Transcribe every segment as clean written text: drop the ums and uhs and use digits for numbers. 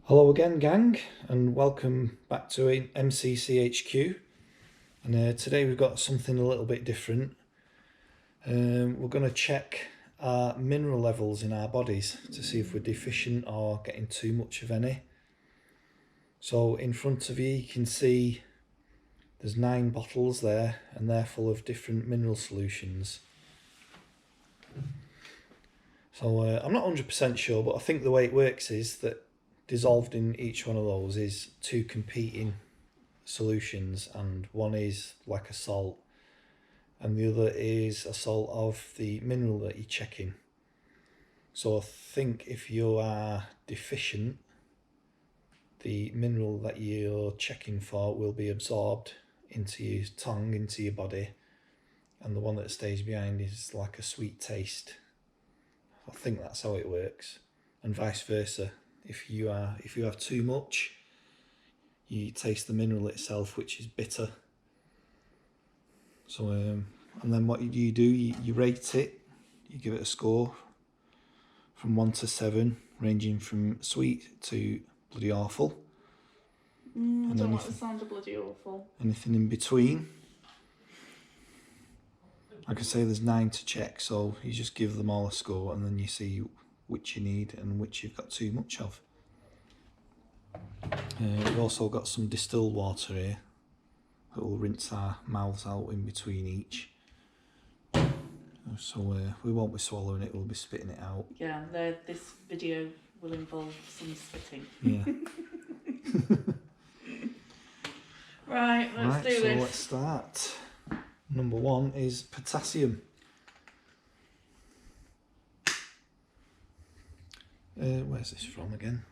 Hello again, gang, and welcome back to MCCHQ. And today we've got something a little bit different. We're going to check our mineral levels in our bodies to see if we're deficient or getting too much of any. So in front of you can see there's 9 bottles there, and they're full of different mineral solutions. So I'm not 100% sure, but I think the way it works is that dissolved in each one of those is 2 competing solutions, and one is like a salt and the other is a salt of the mineral that you're checking. So I think if you are deficient, the mineral that you're checking for will be absorbed into your tongue, into your body, and the one that stays behind is like a sweet taste. I think that's how it works, and vice versa. If you have too much, you taste the mineral itself, which is bitter. So and then what you do, you rate it. You give it a score from 1 to 7, ranging from sweet to bloody awful. I don't like the sound of bloody awful. Anything in between. Like I say, there's 9 to check, so you just give them all a score, and then you see which you need and which you've got too much of. We've also got some distilled water here that will rinse our mouths out in between each. So we won't be swallowing it, we'll be spitting it out. Yeah, this video will involve some spitting. Yeah. Right, let's do this. So let's start. Number 1 is potassium. Where's this from again?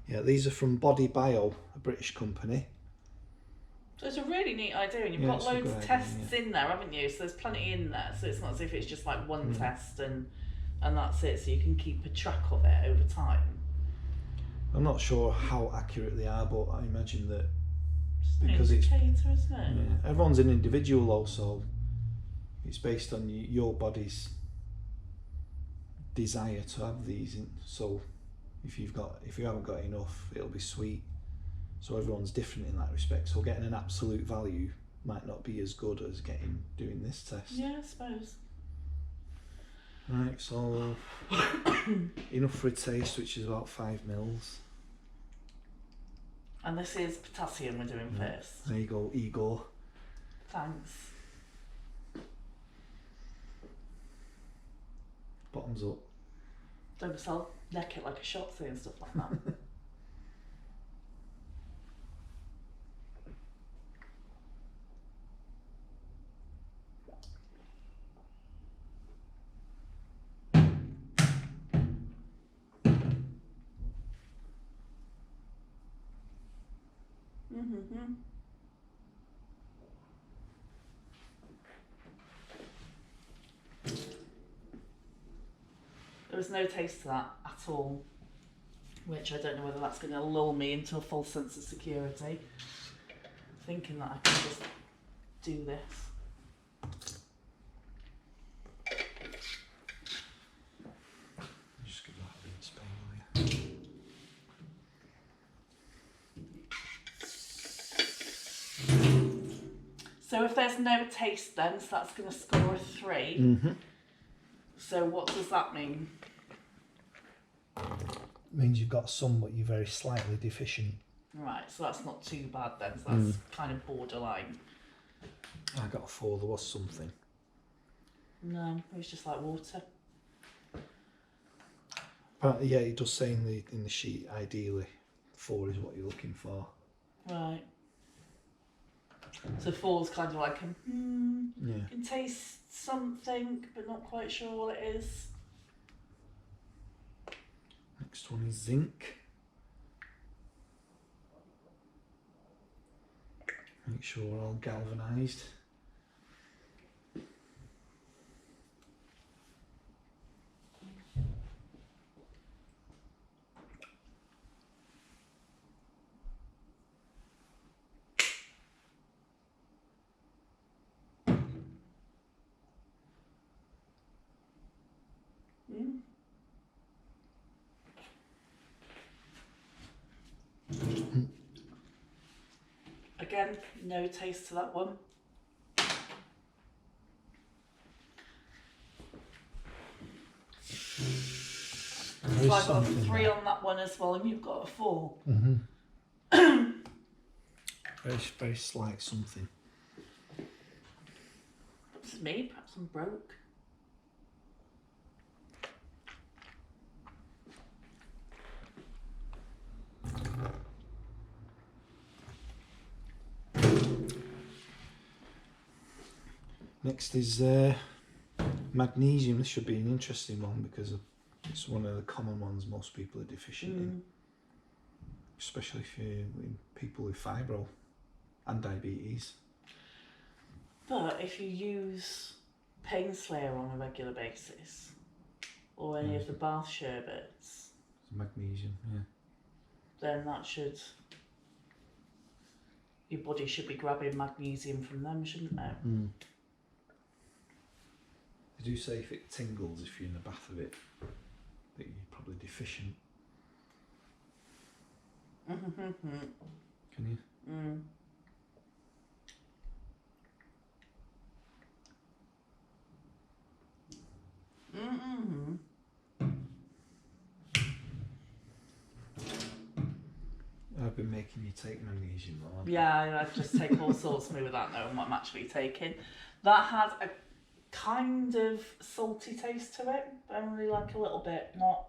Yeah, these are from Body Bio, a British company. So it's a really neat idea, and you've got loads of tests in there, haven't you? So there's plenty in there, so it's not as if it's just like one test and that's it, so you can keep a track of it over time. I'm not sure how accurate they are, but I imagine that because it's isn't it? Yeah, everyone's an individual though, so it's based on your body's desire to have these in. So if you haven't got enough, it'll be sweet. So everyone's different in that respect. So getting an absolute value might not be as good as doing this test. Yeah, I suppose. Right, so enough for a taste, which is about 5 mils. And this is potassium we're doing first. There you go, Igor. Thanks. Bottoms up. Don't sell neck it like a shotzi and stuff like that. There was no taste to that at all, which I don't know whether that's going to lull me into a false sense of security, thinking that I can just do this. Just give that a bit of space, will you? So if there's no taste then, so that's going to score a 3. Mm-hmm. So what does that mean? It means you've got some, but you're very slightly deficient. Right, so that's not too bad then, so that's kind of borderline. I got a 4, there was something. No, it was just like water. But yeah, it does say in the sheet, ideally 4 is what you're looking for. Right. So 4's kind of like you can taste something, but not quite sure what it is. Next one is zinc. Make sure we're all galvanised. again, no taste to that one. So I've got a 3 on that one as well, and you've got a 4. Very, very slight something. Perhaps it's me, perhaps I'm broke. Next is magnesium. This should be an interesting one because it's one of the common ones most people are deficient in, especially for people with fibro and diabetes. But if you use Pain Slayer on a regular basis, or any of the bath sherbets, It's magnesium, yeah. then that should, your body should be grabbing magnesium from them, shouldn't it? They do say if it tingles if you're in the bath of it, that you're probably deficient. Can you? I've been making you take magnesium, though. Yeah, I just take all sorts of me without knowing what I'm actually taking. That has a kind of salty taste to it, but only like a little bit, not.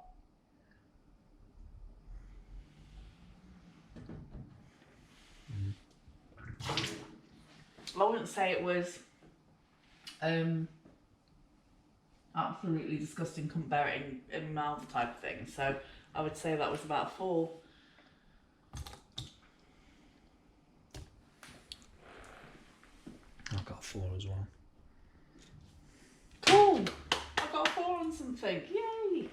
I wouldn't say it was absolutely disgusting, couldn't bear it in mouth type of thing. So I would say that was about a 4. I've got a 4 as well. Cool! I got a 4 on something. Yay!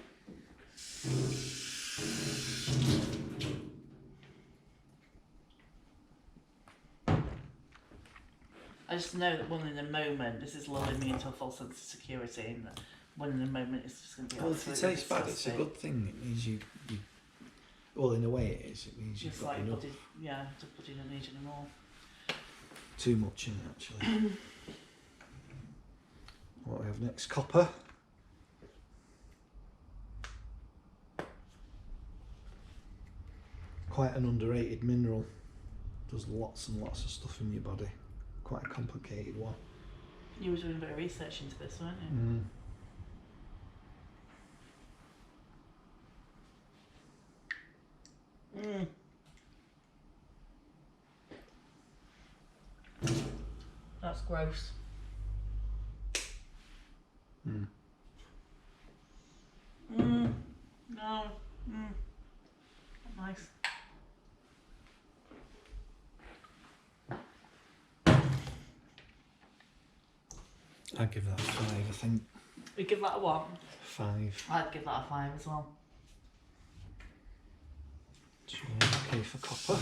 I just know that one in a moment, this is lulling me into a false sense of security, and that one in a moment is just going to be Well, if it tastes bad, it's a good thing. It means you well, in a way it is. It means you've got enough. Body, yeah, the body don't need any more. Too much in it, actually. What we have next? Copper. Quite an underrated mineral. Does lots and lots of stuff in your body. Quite a complicated one. You were doing a bit of research into this, weren't you? That's gross. No. Not nice. I'd give that a 5, I think. You give that a what? 5. I'd give that a 5 as well. So, okay for copper.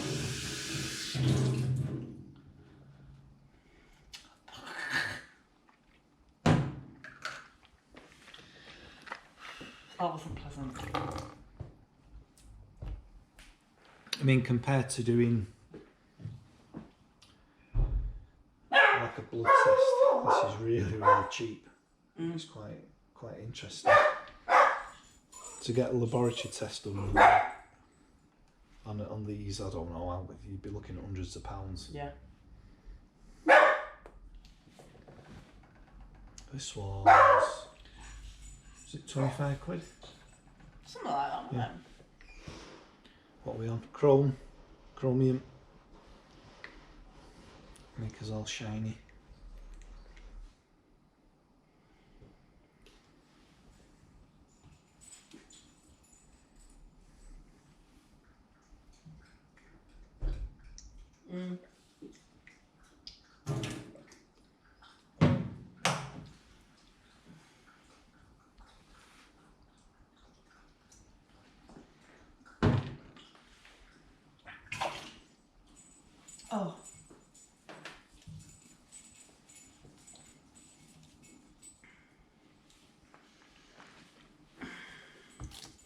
That wasn't pleasant. I mean, compared to doing like a blood test, this is really, really cheap. It's quite interesting. To get a laboratory test done on these, I don't know, you'd be looking at hundreds of pounds. Yeah. This was it 25 quid? Something like that, wasn't it? What are we on? Chromium. Make us all shiny. Oh.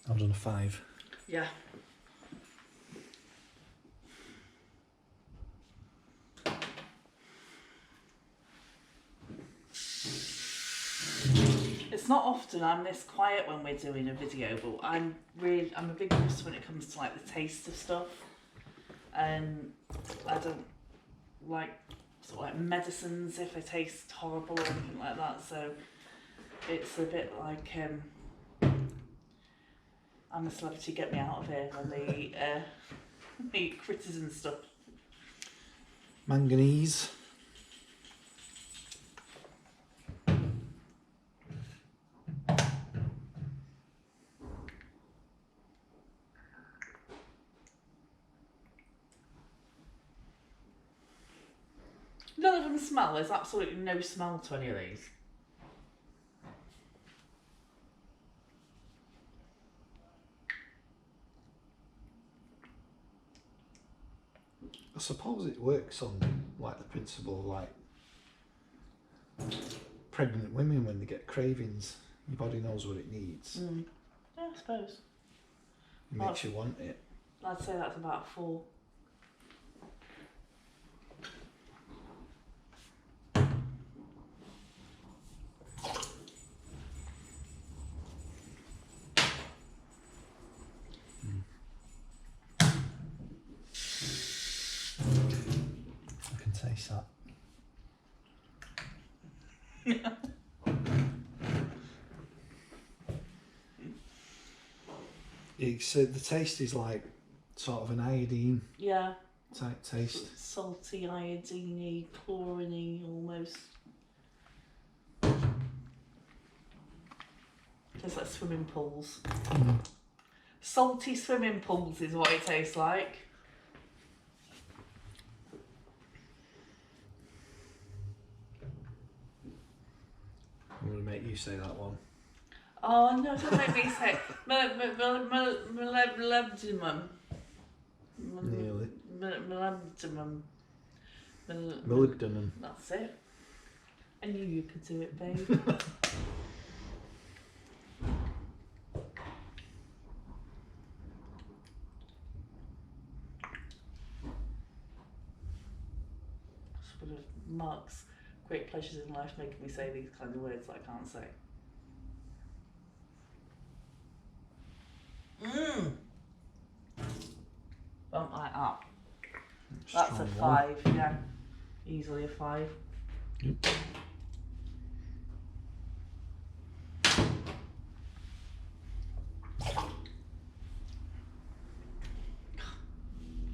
I've done a 5. Yeah. It's not often I'm this quiet when we're doing a video, but I'm a big wuss when it comes to like the taste of stuff, and I don't like sort of like medicines if they taste horrible or anything like that. So it's a bit like I'm a celebrity, get me out of here when they eat, they eat critters and stuff. Manganese. None of them smell. There's absolutely no smell to any of these. I suppose it works on like the principle of like pregnant women when they get cravings. Your body knows what it needs. Mm. Yeah, I suppose. It makes you want it. I'd say that's about 4. I can taste that. So the taste is like sort of an iodine Yeah. type taste. Salty, iodine-y, chlorine-y almost. Tastes like swimming pools. Salty swimming pools is what it tastes like. I'm going to make you say that one. Oh no, don't make me say molybdenum. Nearly. Molybdenum. Molybdenum. That's it. I knew you could do it, babe. It's one of Mark's great pleasures in life, making me say these kind of words that I can't say. Don't like that. That's a 5, yeah. Easily a 5. Yep.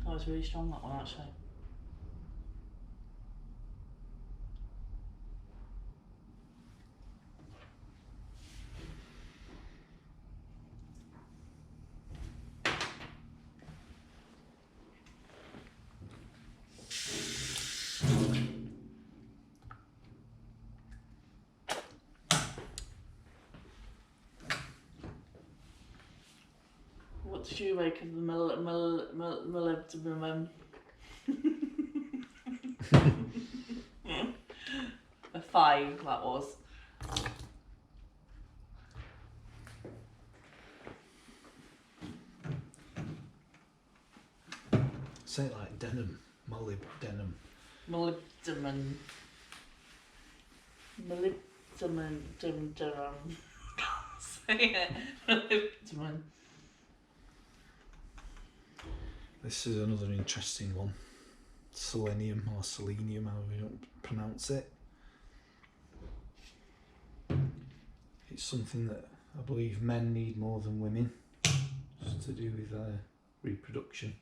That was really strong, that one, actually. What did you make of the molybdenum? A 5, that was. Say it like denim. Molybdenum. Molybdenum. Molybdenum. Say it. Molybdenum. This is another interesting one. Selenium or selenium, however you don't pronounce it. It's something that I believe men need more than women. It's to do with reproduction.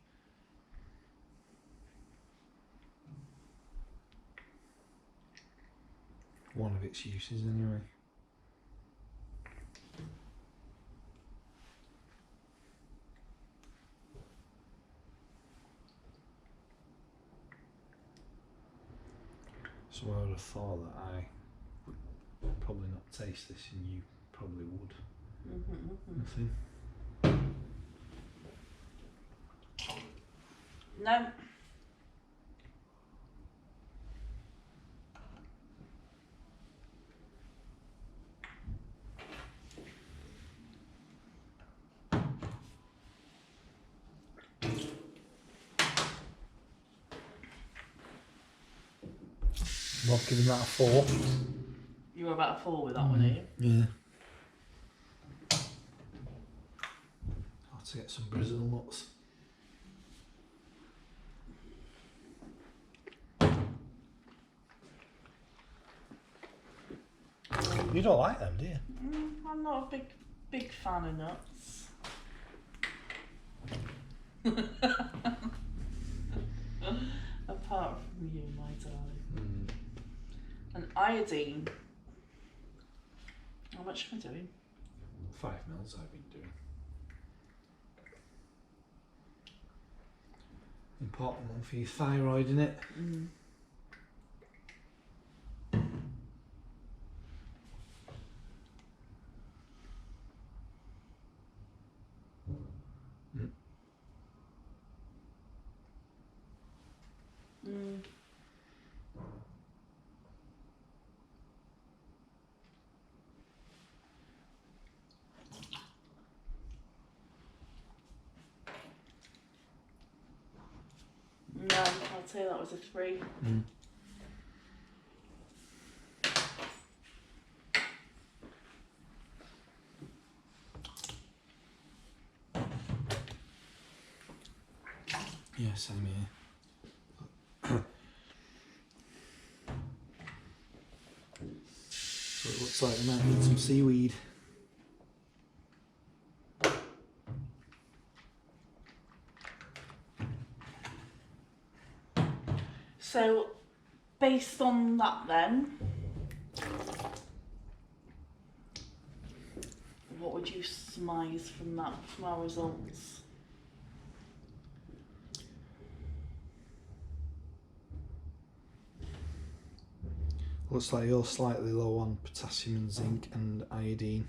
One of its uses anyway. So I would have thought that I would probably not taste this and you probably would. Nothing? No. Not giving that a 4. You were about a 4 with that one, are you? Yeah. to get some Brazil nuts. You don't like them, do you? I'm not a big fan of nuts. Apart from you, my darling. And iodine. How much am I doing? 5 mils I've been doing. Important one for your thyroid, isn't it? No, I'll say that was a 3. Yeah, same here. So it looks like we might need some seaweed. So, based on that then, what would you surmise from that, from our results? Looks like you're slightly low on potassium and zinc and iodine.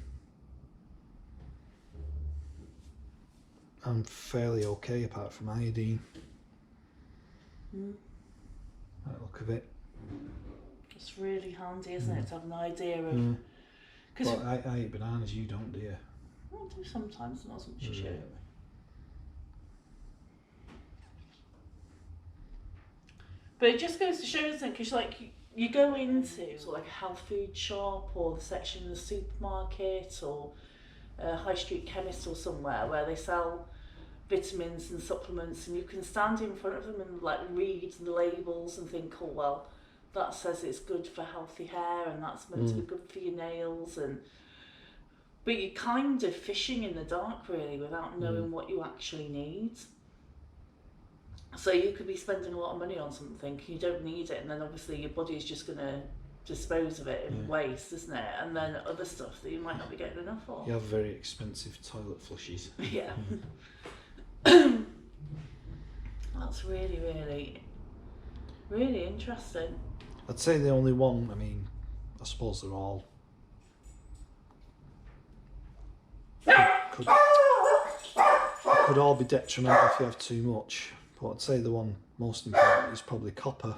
I'm fairly okay apart from iodine. By the look of it. It's really handy, isn't it, to have an idea of... Well, I eat bananas, you don't, do you? I do sometimes, not as much as you. But it just goes to show, doesn't it? Because like you go into sort of like a health food shop or the section in the supermarket or a high street chemist or somewhere where they sell vitamins and supplements, and you can stand in front of them and like read the labels and think, oh well, that says it's good for healthy hair and that's meant to be good for your nails, and but you're kind of fishing in the dark really without knowing what you actually need. So you could be spending a lot of money on something, you don't need it, and then obviously your body's just going to dispose of it in waste, isn't it? And then other stuff that you might not be getting enough of. You have very expensive toilet flushes. Yeah. That's really, really, really interesting. I'd say the only one, I mean, I suppose they're all could all be detrimental if you have too much, but I'd say the one most important is probably copper.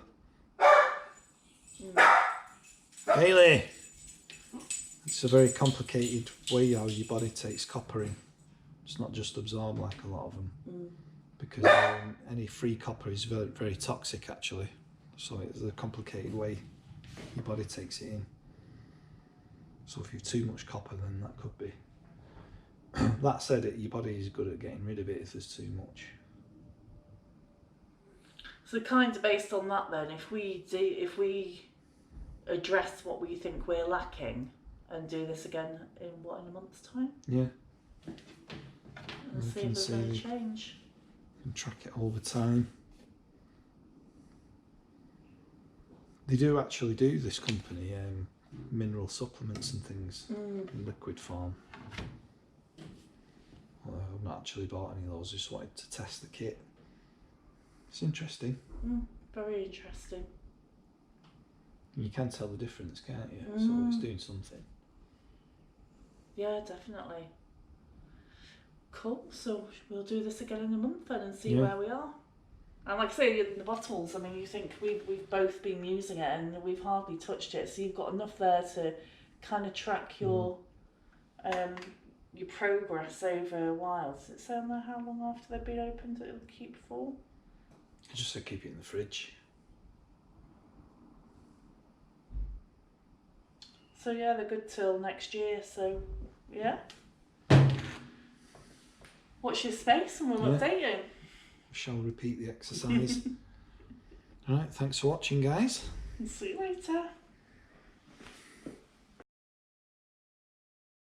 Hayley! It's a very complicated way how your body takes copper in. It's not just absorbed like a lot of them, because any free copper is very, very toxic actually. So it's a complicated way your body takes it in. So if you've too much copper, then that could be. That said, your body is good at getting rid of it if there's too much. So kind of based on that then, if we address what we think we're lacking and do this again in a month's time? Yeah. And see if there's any change. You can track it over time. They do actually do, this company, mineral supplements and things in liquid form. Well, I've not actually bought any of those, just wanted to test the kit. It's interesting. Very interesting. You can tell the difference, can't you? So it's doing something. Yeah, definitely. Cool, so we'll do this again in a month then and see where we are. And like I say, in the bottles, I mean, you think we've both been using it and we've hardly touched it, so you've got enough there to kind of track your progress over a while. Does it say on there how long after they've been opened it'll keep for? I just said keep it in the fridge. So yeah, they're good till next year, so yeah. watch your space and we'll update you. Shall repeat the exercise. Alright, thanks for watching, guys. See you later.